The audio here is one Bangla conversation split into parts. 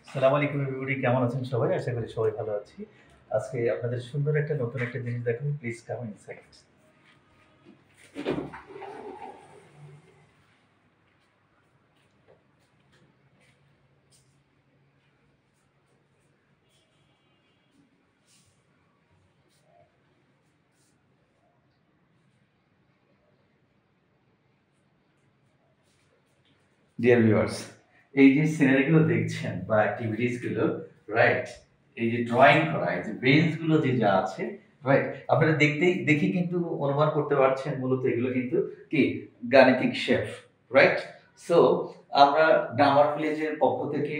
আসসালামু আলাইকুম এভরিবডি, কেমন আছেন সবাই? আশা করি সবাই ভালো আছি। আজকে আপনাদের সুন্দর একটা নতুন একটা জিনিস দেখাবো। Please come inside. Dear viewers, এই যে সিনারিগুলো দেখছেন বা অ্যাক্টিভিটিস গুলো, রাইট? এই যে ড্রয়িং করা, এই যে বেঞ্চ গুলো যে যা আছে, রাইট? আপনারা দেখে কিন্তু অনুমান করতে পারছেন মূলত এগুলো কিন্তু কি গাণিতিক শেপ, রাইট? সো আমরা গ্রামার ভিলেজের পক্ষ থেকে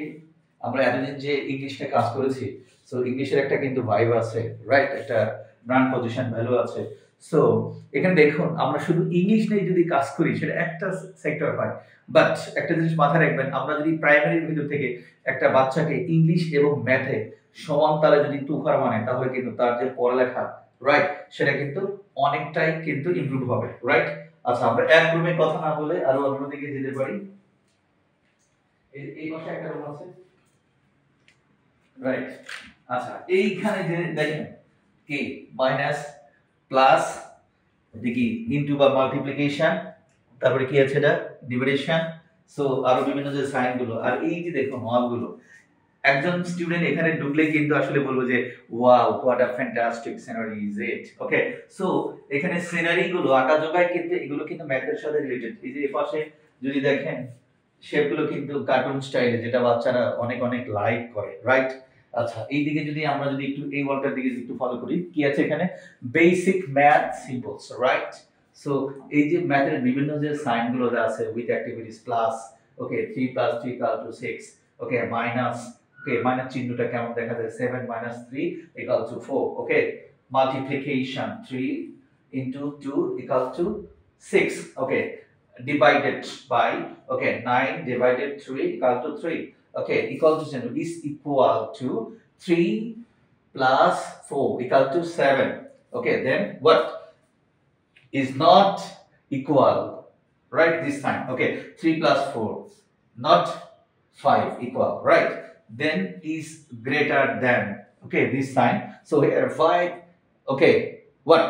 আমরা এতদিন যে ইংলিশটা কাজ করেছি, সো ইংলিশের একটা কিন্তু ভাইব আছে, রাইট? একটা ব্র্যান্ড পজিশন ভ্যালু আছে। সো এখানে দেখুন, আমরা শুধু ইংলিশ নিয়ে যদি কাজ করি সেটা একটা সেক্টর হয়। বাট একটা জিনিস মাথায় রাখবেন, আমরা যদি প্রাইমারির ভিতর থেকে একটা বাচ্চাকে ইংলিশ এবং ম্যাথে সমান তালে যদি তুফার বানায়, তাহলে কিন্তু তার যে পড়ালেখা, রাইট, সেটা কিন্তু অনেকটাই কিন্তু ইমপ্রুভ হবে, রাইট? আচ্ছা, আমরা এক রুমে কথা না বলে আরো অন্যদিকে যেতে পারি। এই পাশে একটা রুম আছে, রাইট? আচ্ছা, এইখানে যে দেখেন কি মাইনাস প্লাস দেখি ইনটু বা মাল্টিপ্লিকেশন, তারপরে কি আছে এটা ডিভিশন। সো আরো বিভিন্ন যে সাইন গুলো, আর এই যে দেখুন হল গুলো, একজন স্টুডেন্ট এখানে ঢুকলে কিন্তু আসলে বলবো যে wow, what a fantastic scenery is it. Okay, so এখানে সিনারি গুলো আঁকা জোগায় কিন্তু এগুলো কিন্তু ম্যাথের সাথে রিলেটেড। এই যে পাশে যদি দেখেন শেপগুলো কিন্তু কার্টুন স্টাইলে, যেটা বাচ্চারা অনেক অনেক লাইক করে, রাইট? আচ্ছা, এই দিকে যদি আমরা যদি একটু এই ওয়ালটার দিকে একটু ফলো করি, কি আছে এখানে basic math symbols, right? So এই যে ম্যাথের বিভিন্ন যে সাইন গুলো আছে with activities plus, okay 3 + 3 = 6, okay minus, okay minus চিহ্নটা কেমন দেখা যায় 7 - 3 = 4, okay multiplication 3 * 2 = 6, okay divided by, okay 9 / 3 = 3, okay equal to is equal to 3 + 4 = 7, okay then what is not equal, right, this time, okay 3 + 4 not 5 equal, right, then is greater than, okay this sign. So here 5, okay what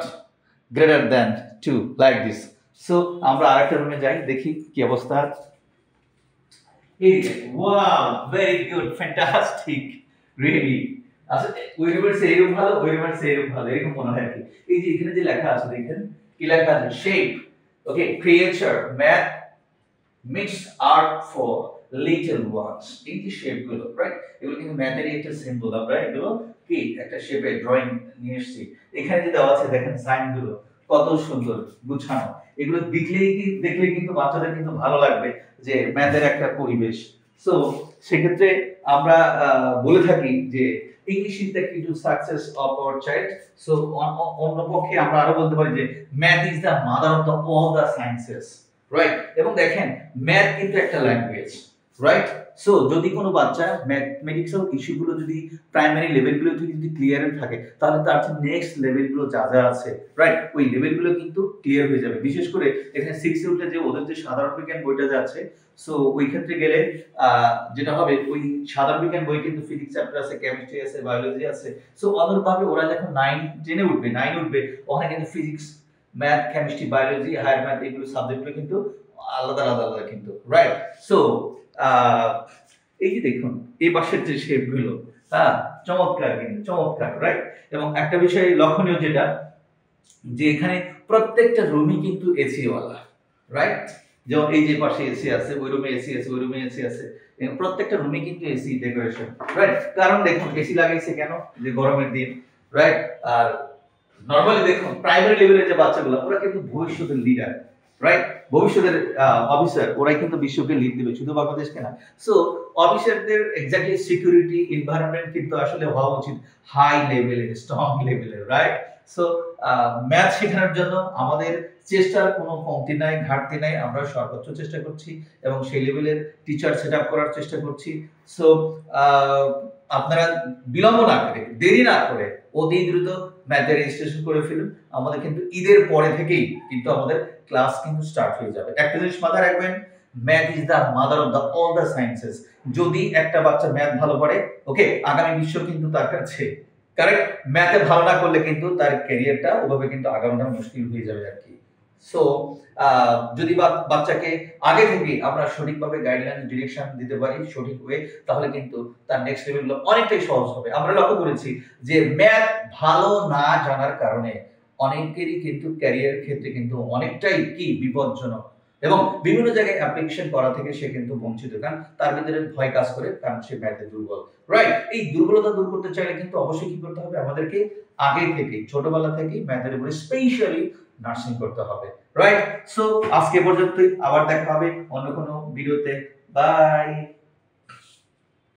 greater than 2, like this. So আমরা আরেকটা রুমে যাই, দেখি কি অবস্থা। এই wow, very good, fantastic, really. আচ্ছা, ওই রুমের সে রুম ভালো, ওই রুমের সে রুম ভালো, এরকম মনে হয় কি? এই যে এখানে যে লেখা আছে দেখেন, কি লেখা আছে? Shape, okay creature, math mix art for little once. এই যে শেপ গুলো, রাইট, এগুলো কিন্তু ম্যাথেরই একটা সিম্বল। আমরা এগুলো কি একটা শেপে ড্রয়িং নিয়ে এসেছি। এখানে যে দেওয়া আছে দেখেন সাইন গুলো কত সুন্দর গুছানো। এগুলো দেখলে কিন্তু বাচ্চাদের কিন্তু ভালো লাগবে যে ম্যাথের একটা পরিবেশ। সো সেক্ষেত্রে আমরা বলে থাকি যে ইংলিশ ইজ দ্য কি to success of our child. So অন্য পক্ষে আমরা আরো বলতে পারি যে math is the mother of the all the sciences, right? এবং দেখেন ম্যাথ কিন্তু একটা ল্যাঙ্গুয়েজ, রাইট? সো যদি কোনো বাচ্চা ম্যাথমেটিক্সের ইস্যুগুলো যদি প্রাইমারি লেভেলগুলো থেকে যদি ক্লিয়ার থাকে, তাহলে তার যে নেক্সট লেভেলগুলো যা যা আছে, রাইট, ওই লেভেলগুলো কিন্তু ক্লিয়ার হয়ে যাবে। বিশেষ করে এখানে 6 এ উঠলে যে ওদের যে সাধারণ বিজ্ঞান বইটা যে আছে, সো ওই ক্ষেত্রে গেলে যেটা হবে, ওই সাধারণ বিজ্ঞান বই কিন্তু ফিজিক্স চ্যাপ্টার আছে, কেমিস্ট্রি আছে, বায়োলজি আছে। সো অনুরূপভাবে ওরা যখন 9 10 উঠবে, 9 উঠবে, ওখানে কিন্তু physics, math, chemistry, biology, higher math, এগুলো সাবজেক্টগুলো কিন্তু আলাদা আলাদা আলাদা কিন্তু, রাইট? সো এই যে দেখুন এই পাশের যে শেপগুলো, হ্যাঁ চমৎকার, কিন্তু চমৎকার, রাইট? এবং একটা বিষয় লক্ষণীয় যেটা, যে এখানে প্রত্যেকটা রুমই কিন্তু এসি ওয়ালা, রাইট? যেমন এই যে পাশে এসি আছে, ওই রুমে এসি আছে, ওই রুমে এসি আছে, প্রত্যেকটা রুমে কিন্তু এসি ডেকোরেশন, রাইট? কারণ দেখুন এসি লাগাইছে কেন? যে গরমের দিন, রাইট? আর নরমালি দেখুন প্রাইমারি লেভেলের যে বাচ্চাগুলো, ওরা কিন্তু ভবিষ্যতের লিডার, রাইট? ভবিষ্যতের অফিসার, ওরাই কিন্তু বিশ্বকে লিড দিবে, শুধু বাংলাদেশকে না। সো অফিসারদের এক্স্যাক্টলি সিকিউরিটি এনভায়রনমেন্ট কিন্তু আসলে হওয়া উচিত হাই লেভেলের, স্ট্রং লেভেলের, রাইট? সো ম্যাথ শেখানোর জন্য আমাদের চেষ্টার কোনো কমতি নাই, ঘাটতি নাই। আমরা সর্বোচ্চ চেষ্টা করছি এবং সেই লেভেলের টিচার সেট আপ করার চেষ্টা করছি। সো আপনারা বিলম্ব না করে, দেরি না করে অতি দ্রুত ম্যাথে রেজিস্ট্রেশন করে ফেলুন। আমাদের কিন্তু ঈদের পরে থেকেই কিন্তু আমাদের ক্লাস কিন্তু স্টার্ট হয়ে যাবে। একটা জিনিস মাথায় রাখবেন, math is the mother of the all the sciences. যদি একটা বাচ্চা ম্যাথ ভালো পারে, ওকে, আগামী বিশ্ব কিন্তু তার কাছে, কারেক্ট, ম্যাথে ভালো না করলে কিন্তু তার ক্যারিয়ারটা ওভাবে কিন্তু আগানোটা মুশকিল হয়ে যাবে আর কি। সো যদি বাচ্চাকে আগে থেকে আমরা সঠিকভাবে গাইডলাইন ডিরেকশন দিতে পারি সঠিক ওয়ে, তাহলে কিন্তু তার নেক্সট লেভেলগুলো অনেকটাই সহজ হবে। আমরা লক্ষ্য করেছি যে ম্যাথ ভালো না জানার কারণে অনেকেরই কিন্তু ক্যারিয়ার ক্ষেত্রে কিন্তু অনেকটাই কি বিপজ্জনক, এবং বিভিন্ন জায়গায় অ্যাপ্লিকেশন করা থেকে সে কিন্তু বঞ্চিত, কারণ তার ভিতরে ভয় কাজ করে, কারণ সে ম্যাথে দুর্বল, রাইট। এই দুর্বলতা দূর করতে চাইলে কিন্তু অবশ্যই কি করতে হবে, আমাদেরকে আগে থেকে ছোটবেলা থেকেই ম্যাথের উপরে স্পেশালি নার্সিং করতে হবে, রাইট। সো আজকে পর্যন্তই, আবার দেখা হবে অন্য কোনো ভিডিওতে। বাই।